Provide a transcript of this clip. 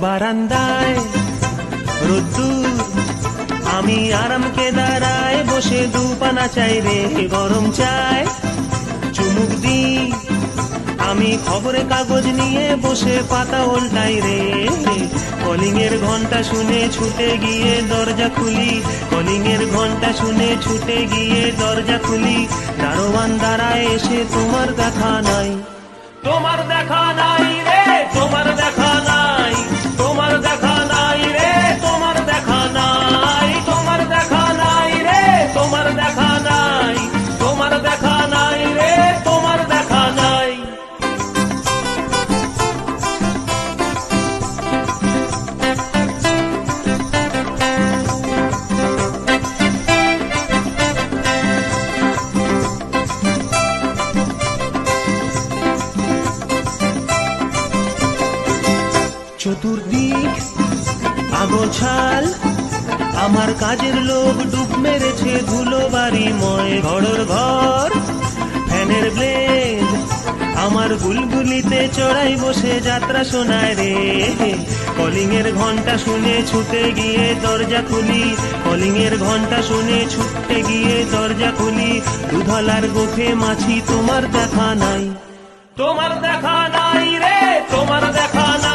বারান্দায় রোদ্দুর, আমি আরামকে দাঁড়ায় বসে দুপানা চাই রে গরম চায়। চুমুক দি আমি খবরের কাগজ নিয়ে বসে পাতা উল্টাই রে। কলিং এর ঘন্টা শুনে ছুটে গিয়ে দরজা খুলি, কলিং এর ঘন্টা শুনে ছুটে গিয়ে দরজা খুলি। দারোয়ান দাঁড়ায় এসে তোমার দেখা নাই, তোমার দেখা নাই রে, তোমার দেখা নাই, তোমার দেখা নাই রে, তোমার দেখা নাই, তোমার দেখা নাই রে, তোমার দেখা নাই, তোমার দেখা নাই রে, তোমার দেখা নাই। চতুর্দিক আগোছাল, আমার কাজের লোক ডুব মেরেছে ধুলো বাড়িময় ঘরের ঘর। ফ্যানের ব্লেড আমার গুলগুলিতে চড়াই বসে যাত্রা শোনায় রে। কলিং এর ঘন্টা শুনে ছুটে গিয়ে দরজা খুলি, কলিং এর ঘন্টা শুনে ছুটে গিয়ে দরজা খুলি। দুধলার গোফে মাছি তোমার দেখা নাই, তোমার দেখা নাই রে, তোমার দেখা নাই।